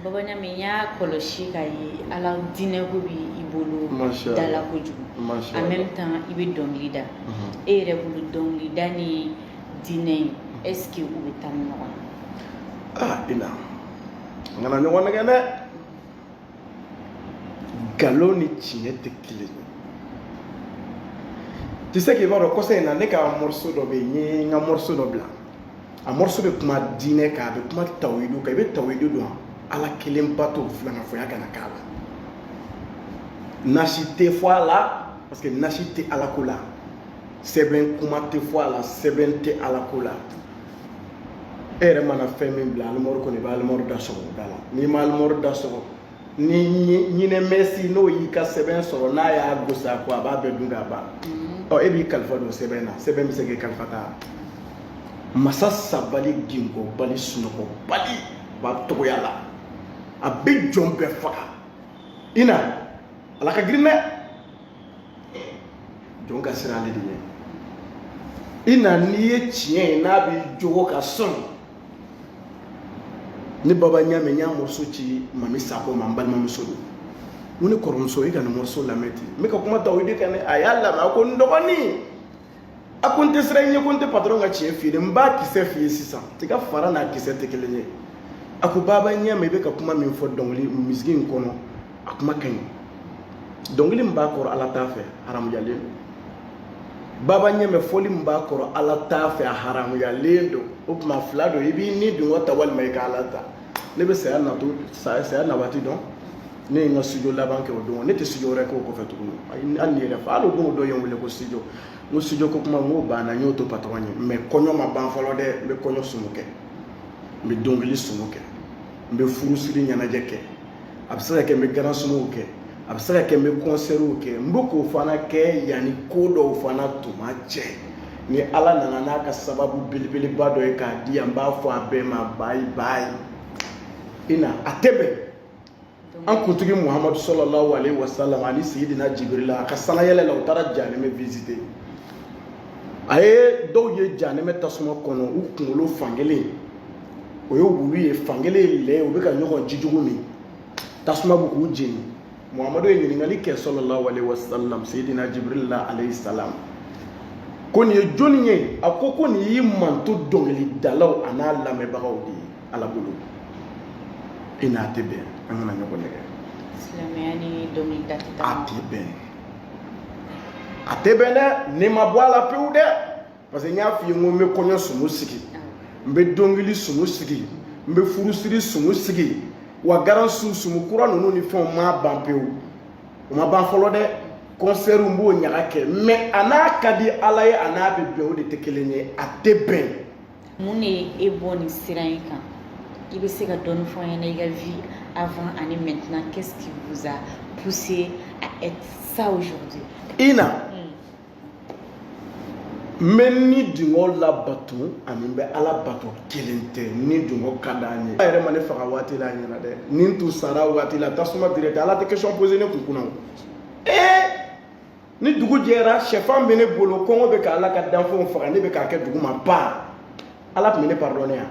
Babanya menya koloshi kai ala dine ko bi ibolo dala ko ju en même temps ibe dongli da e re bulu dongli dani dine est-ce que ou betam no ina ngana no wona gane galoni tigne te kile tu sais que va reconnaître na ne ka morceau do be ni nga morceau do blanc a morceau de kuma dine ka be kuma tawidu ka be tawidu do ala kelen bato flanga foya kana kala nashite fois là parce que nashite ala kula seben kuma te fois là seben te ala kula ere mana femme bla al mor ko ne ba al mor da so dala ni mal mor da so ni ne messi no yi ka seben so na ya gosa ko ba be dunga ba o e bi kalfa do seben mi se ke kalfata masassa bali gingo bali sunoko bali ba to yala a big jump faga ina ala ka grine jonga sirale di ina niye chien na bi jogo ka son ni baba nyame nyamo sochi mami sako mambal mami sodo muni koronso ika no morso lameti me ka kuma tawide kan ayalla ma ko ndogoni akunte srenye kunte patron ga chien fi mba kise fi sisa tika fara na kise tekelenye aku baba nyame be ka kuma min fo dongli misgin kono akuma kan dongli mba ko ala tafe haram yalen baba nyame foli mba ko ala tafe haram yalendo upma flado ibi ni dungo tawal mai ka alata lebe saya na to saya na wati don ne nga studio laban ke odo ne te studio rek ko fetu an ni re fa lo do yon wele ko studio mo studio ko kuma mo ba na nyoto patron me konyo ma ban folo de me konyo sumuke me dongli sumuke me furusiri nyana jeke absara ke me garan sumuke absara ke me concertu ke mboko fana ke yani kodo fana tuma che ni ala nana naka sababu bilibili bado e ka di amba fo abema bye bye ina atebe an kuntigi muhammadu sallallahu alaihi wasallam ani sayyidina jibril aka sana yele la utara janeme visiter aye do ye janeme tasuma kono u kunkolo fangele o yo wulu ye fangele le o be ka nyoko jijugu mi tasuma bu ku jeni muhammadu ye ngali ke sallallahu alaihi wasallam sayyidina jibril alaihi salam koni ye joni nye akoko ni yi manto dongeli dalaw ana lame bagaw di ala bulu ina tebe angana nyoko nege islamiyani dongeli datita atebe ne ni mabwala peude parce que nya fi ngome konyo sumu sigi mbe dongeli sumu sigi mbe furusiri sumu sigi wa garan sumu kura nunu ni fon ma bampeu ma ban folo de concert mbo nyaka ke mais ana kadi alaye ana be be de tekelenye atebe mune e boni siranka ibe se ga don fo yana ga vie avant et maintenant qu'est-ce qui vous a poussé à être ça aujourd'hui ina meni dingo la batu ani be ala batu kelente ni dingo kadani ayre mane faga wati la nyana de nin tu sara wati la tasuma direct ala te question poser ne kunkuna ni dugu jera chefan bene bolo kongo be ka ala ka danfo faga ne be ka ke dugu ma pa ala mene pardonner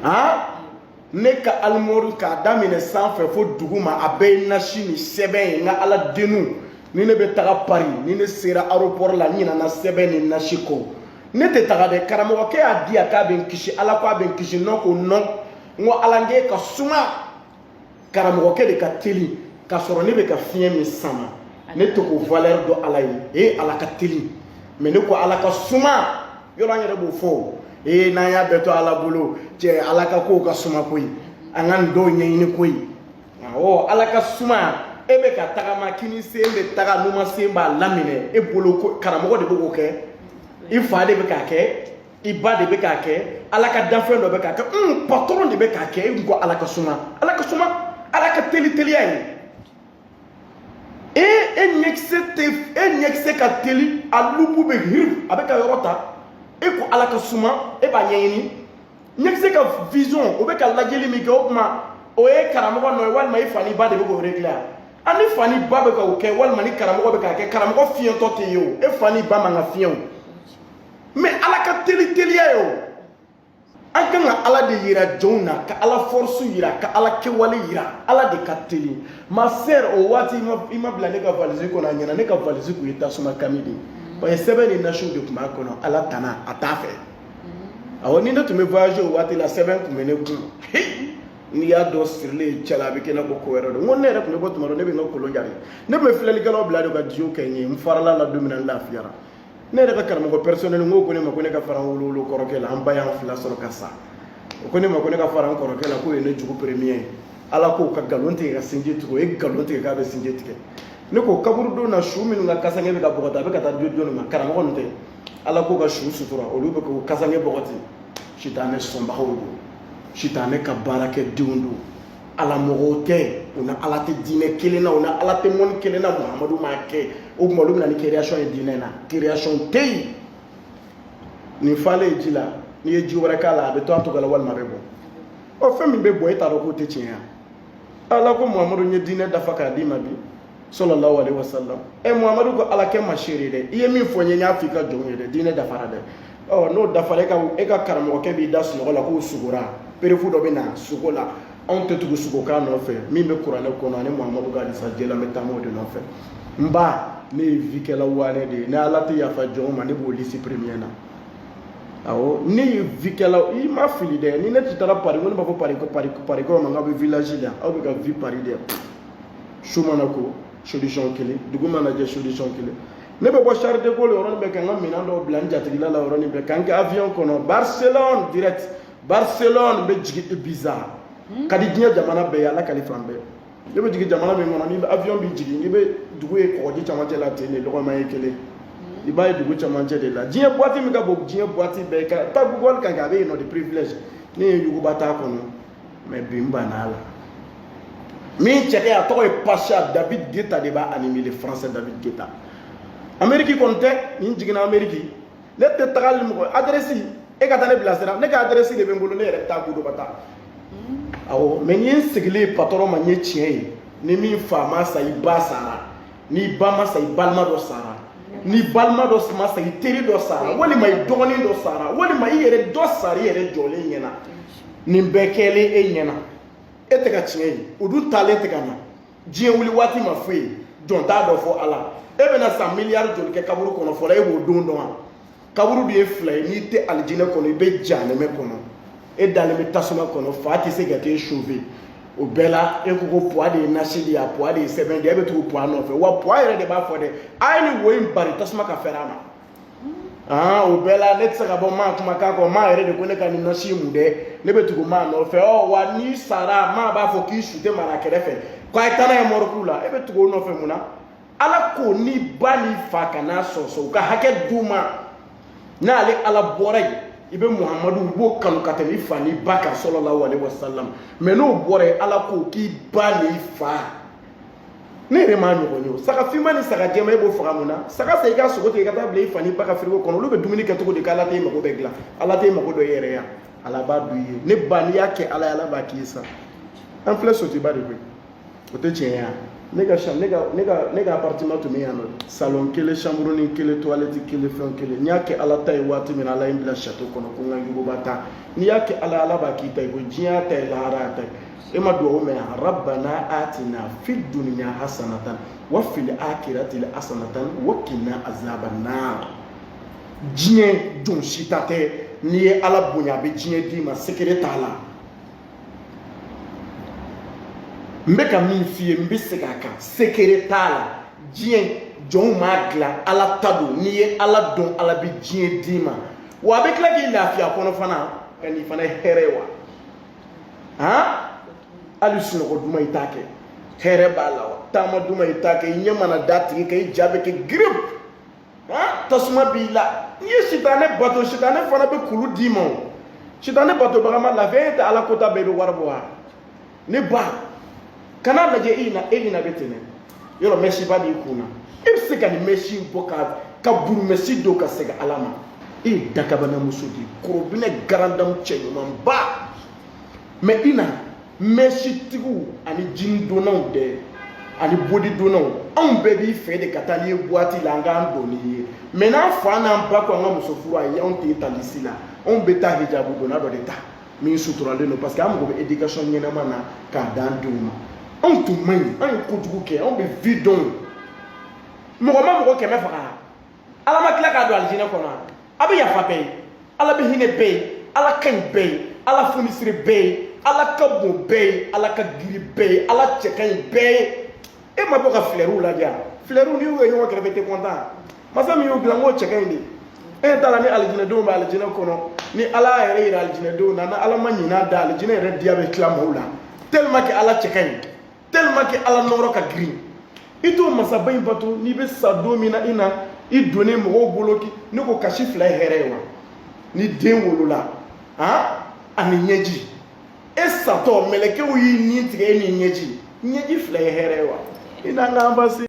ha ne ka almoru ka damine sanfɛ fo dugu ma a bɛɛ ye nasi ni sɛbɛn ye n ka ala denu ni ne bɛ taga Paris ni ne sera aéroport la n ɲinana sɛbɛn ni nasi kɔ ne tɛ taga dɛ karamɔgɔkɛ y'a di yan k'a bɛ n kisi ala ko a bɛ n kisi non ko non n ko ala n ka suma karamɔgɔkɛ de ka teli k'a sɔrɔ ne bɛ ka fiɲɛ min sama ne tɛ ko valeur dɔn ala ye ala ka teli mais ne ko ala ka suma yɔrɔ an yɛrɛ b'o fɔ n'an y'a bɛɛ to ala bolo cɛ ala ka ko ka suma koyi an ka dɔw ɲɛɲini koyi ala ka suma e bɛ ka tagama kini sen bɛ taga numa sen b'a laminɛ e bolo ko karamɔgɔ de bɛ k'o kɛ i fa de bɛ k'a kɛ i ba de bɛ k'a kɛ ala ka danfɛn dɔ bɛ k'a kɛ patron de bɛ k'a kɛ e ko ala ka suma ala ka teli teliya ye e ɲɛkisɛ ka teli a lubu bɛ hiri a bɛ ka yɔrɔ ta e ko ala ka suma e b'a ɲɛɲini ɲɛkisɛ ka vision o bɛ ka lajɛli min kɛ o kuma o ye karamɔgɔ nɔ ye walima i fa ni ba de bɛ k'o régler ani fa ni ba bɛ k'o kɛ walima ni karamɔgɔ bɛ k'a kɛ karamɔgɔ fiɲɛtɔ tɛ ye o e fa ni ba man ka fiɲɛ o mais ala ka teli teliya ye o an kan ka ala de yira jɔnw na ka ala force yira ka ala kɛwale yira ala de ka teli ma sœur o waati i ma bila ne ka valise kɔnɔ a ɲɛna ne ka valise kun ye tasuma kami de parce que sɛbɛn ni nasiw de tun b'a kɔnɔ ala tana a t'a fɛ awɔ ni ne tun bɛ voyager o waati la sɛbɛn tun bɛ ne kun n'i y'a dɔn sirilen cɛ la a bɛ kɛ i n'a fɔ ko wɛrɛ don n ko ne yɛrɛ tun bɛ bɔ tuma dɔ ne bɛ n ka kolon jari ne tun bɛ filɛlikɛlaw bila de ka jiw kɛ n ye n farala la don min na n lafiyara ne yɛrɛ ka karamɔgɔ personnel n ko ne ma ko ne ka fara n wolo kɔrɔkɛ la an ba y'an fila sɔrɔ ka sa o ko ne ma ko ne ka fara n kɔrɔkɛ la k'o ye ne jugu premier ye ala k'o ka nkalon tigɛ ka sinji tigɛ o ye nkalon tigɛ k'a bɛ sinji tigɛ ne ko kaburu don na su minnu ka kasange bɛ ka bɔgɔti a bɛ ka taa di jɔnni ma karamɔgɔ ninnu tɛ ala k'o ka su sutura olu bɛ k'o kasange bɔgɔti sitanɛ sɔnbagaw don sitanɛ ka baarakɛdenw don ala mɔgɔw tɛ u na ala tɛ diinɛ kelen na u na ala tɛ mɔni kelen na muhamadu m'a kɛ o tuma olu bɛ na ni création ye diinɛ na création tɛ yen nin falen ye ji la n'i ye ji wɛrɛ k'a la a bɛ to a tɔgɔ la walima a bɛ bɔ ɔ fɛn min bɛ bɔ e t'a dɔn k'o tɛ tiɲɛ ye ala ko muhamadu ye diinɛ dafa k'a d'i ma bi sallallahu alaihi wasallam muhamadu ko ala kɛ ma seere dɛ i ye min fɔ n ye n y'a fɔ i ka jɔnw ye dɛ diinɛ dafara dɛ ɔ n'o dafara e ka karamɔgɔkɛ b'i da sunɔgɔ la k'o sugora perefu dɔ bɛ na sugo la anw tɛ tugu sugokan nɔfɛ min bɛ kuranɛ kɔnɔ ani muhamadu ka hadisa jɛla n bɛ taa o de nɔfɛ n ba ne ye vikɛla wane de ye ni ala tɛ yafa jɔn ma ne b'o lisi premier na awɔ ne ye vikɛla i ma fili dɛ ni ne tɛ taara pari ko ne b'a fɔ pari kɔrɔ ma n k'a bɛ village la aw bɛ ka vi pari de su mana ko solution kelen dugu mana jɛ solution kelen ne bɛ bɔ Charles de Gaulle yɔrɔnin bɛɛ ka n ka minɛn dɔw bila n jatigila la yɔrɔnin bɛɛ ka n kɛ avion kɔnɔ Barcelone direct Barcelone bɛ jigin Ibiza ka di diɲɛ jamana bɛɛ ye ala kali fan bɛɛ ne bɛ jigin jamana min kɔnɔ ni avion bɛ jigin n'i bɛ dugu ye kɔgɔji camancɛ la ten de lɔgɔma ye kelen i b'a ye dugu camancɛ de la diɲɛ boîte min ka bon diɲɛ boîte bɛɛ ka taa Google kan kɛ a bɛ yen nɔ de privilège ne ye yuguba t'a kɔnɔ mais bi n banna a la min cɛkɛ a tɔgɔ ye Pacha David Guetta de b'a animé le français David Guetta Amérique kɔni tɛ nin jiginna Amérique ne tɛ tagali mɔgɔ adresse e ka taa ne bilasira ne ka adresse de bɛ n bolo ne yɛrɛ bɛ taa Goudou ka taa awɔ mais n ye n sigilen patron ma n ye tiɲɛ ye ni min fa ma sa i ba sara ni ba ma sa i balima dɔ sara ni balima dɔ ma sa i teri dɔ sara walima i dɔgɔnin dɔ sara walima i yɛrɛ dɔ sara i yɛrɛ jɔlen ɲɛna nin bɛɛ kɛlen e ɲɛna e tɛ ka tiɲɛ ye o dun taalen tɛ ka na diɲɛ wuli waati ma foyi ye jɔn t'a dɔ fɔ ala e bɛna san miliyari joli kɛ kaburu kɔnɔ fɔlɔ e b'o don dɔn wa kaburu de ye fila ye n'i tɛ alijinɛ kɔnɔ i bɛ jahanɛmɛ kɔnɔ e dalen bɛ tasuma kɔnɔ fa tɛ se ka t'e sauver o bɛɛ la e ko ko puwa de ye nasi de ye a puwa de ye sɛbɛn de ye e bɛ tugu puwa nɔfɛ wa puwa yɛrɛ de b'a fɔ dɛ a ye nin wo in bari tasuma ka fɛrɛ a ma o bɛɛ la ne tɛ se ka bɔ maa kuma k'a kɔ maa yɛrɛ de ko ne ka nin nasi mun dɛ ne bɛ tugu maa nɔfɛ wa n'i sara maa b'a fɔ k'i su tɛ mara kɛrɛfɛ k'a ye taa n'a ye mɔriku la e bɛ tugu o nɔfɛ mun na ala ko ni ba ni fa kana sɔsɔ u ka hakɛ d'u ma n'ale ala bɔra yen i bɛ muhamadu i b'o kanu ka tɛmɛ i fa n'i ba kan sallallahu alaihi wasallam mais n'o bɔra yen ala ko k'i ba n'i fa ne yɛrɛ m'a ɲɔgɔn ye o saga finma ni saga jɛma e b'o faga mun na saga sa i ka sogo tigɛ i ka taa bila i fa n'i ba ka frigo kɔnɔ olu bɛ dumuni kɛ cogo di k'ala t'e mago bɛɛ dilan ala t'e mago dɔ i yɛrɛ ya ala b'a dun i ye ne ba n'i y'a kɛ ala ye ala b'a k'i ye sa an filɛ sotiba de koyi o tɛ tiɲɛ ye ne ka appartement tun bɛ yan nɔ salon kelen chambre ni kelen toilette kelen fɛn kelen n'i y'a kɛ ala ta ye waati min na ala ye n bila château kɔnɔ ko n ka yuguba ta n'i y'a kɛ ala b'a k'i ta ye ko diɲɛ ta ye lahara ta ye e ma duwawu mɛn yan rabbana atina fid dunya hasanatan wa fil akhirati hasanatan wa qina azaban nar diɲɛ don si ta tɛ n'i ye ala bonya a bɛ diɲɛ d'i ma secret t'a la n bɛ ka min f'i ye n bɛ segin a kan secret t'a la diɲɛ jɔnw m'a dilan ala ta don n'i ye ala dɔn ala bɛ diɲɛ d'i ma wa a bɛ tila k'i lafiya kɔnɔ fana ka n'i fana hɛrɛ ye wa hali sunɔgɔ duman i t'a kɛ hɛrɛ b'a la wa taama duman i t'a kɛ i ɲɛ mana da tigi kan i ja bɛ kɛ girip tasuma b'i la n'i ye sitanɛ bato sitanɛ fana bɛ kulu d'i ma o sitanɛ batobaga ma lafiya e tɛ ala kota bɛɛ bɛ wari bɔ wa ne ba kana lajɛ e ɲɛna bɛ tɛnɛ yɔrɔ mɛsiba b'i kun na e bɛ se ka nin mɛsi bɔ ka burumɛsi don ka segin ala ma e ye dakabanamuso de ye korobinɛ garandamu cɛ ɲumanba mɛ i na mɛsitigiw ani jinidonnaw dɛ ani bodidonnaw anw bɛɛ b'i fɛ de ka taa n'i ye boîte la an k'an don n'i ye mɛ n'an fa n'an ba ko an ka muso furu a ye anw t'e ta lisi la anw bɛ taa hijabu donna dɔ de ta min suturalen don parce que an mago bɛ éducation ɲɛnama na k'a d'an denw ma anw tun man ɲi an ye kojugu kɛ anw bɛ vie dɔn mɔgɔ ma mɔgɔ 100 faga ala ma tila k'a don alijinɛ kɔnɔ a bɛ yafa bɛɛ ye ala bɛ hinɛ bɛɛ ye ala ka ɲi bɛɛ ye ala funisiri bɛɛ ye ala ka bon bɛɛ ye ala ka giri bɛɛ ye ala cɛ ka ɲi bɛɛ ye e ma bɔ ka fleurs lajɛ yan fleurs n'i y'u ye ɲɔgɔn kɛrɛfɛ i tɛ content masa min y'o dilan n k'o cɛ ka ɲi de e t'a la ni alijinɛdenw bɛ alijinɛ kɔnɔ ni ala yɛrɛ yira alijinɛdenw na ni ala ma ɲin'a da alijinɛ yɛrɛ diya bɛ tila maaw la tellement que ala cɛ ka ɲi tellement que ala nɔrɔ ka girin i t'o masaba in bato n'i bɛ sa don min na i donnen mɔgɔw bolo ne ko kasi 2 ye hɛrɛ ye wa ni den wolola ani ɲɛji e satɔ mɛlɛkɛw y'i nin tigɛ e ni ɲɛji 2 ye hɛrɛ ye wa i n'an k'an basi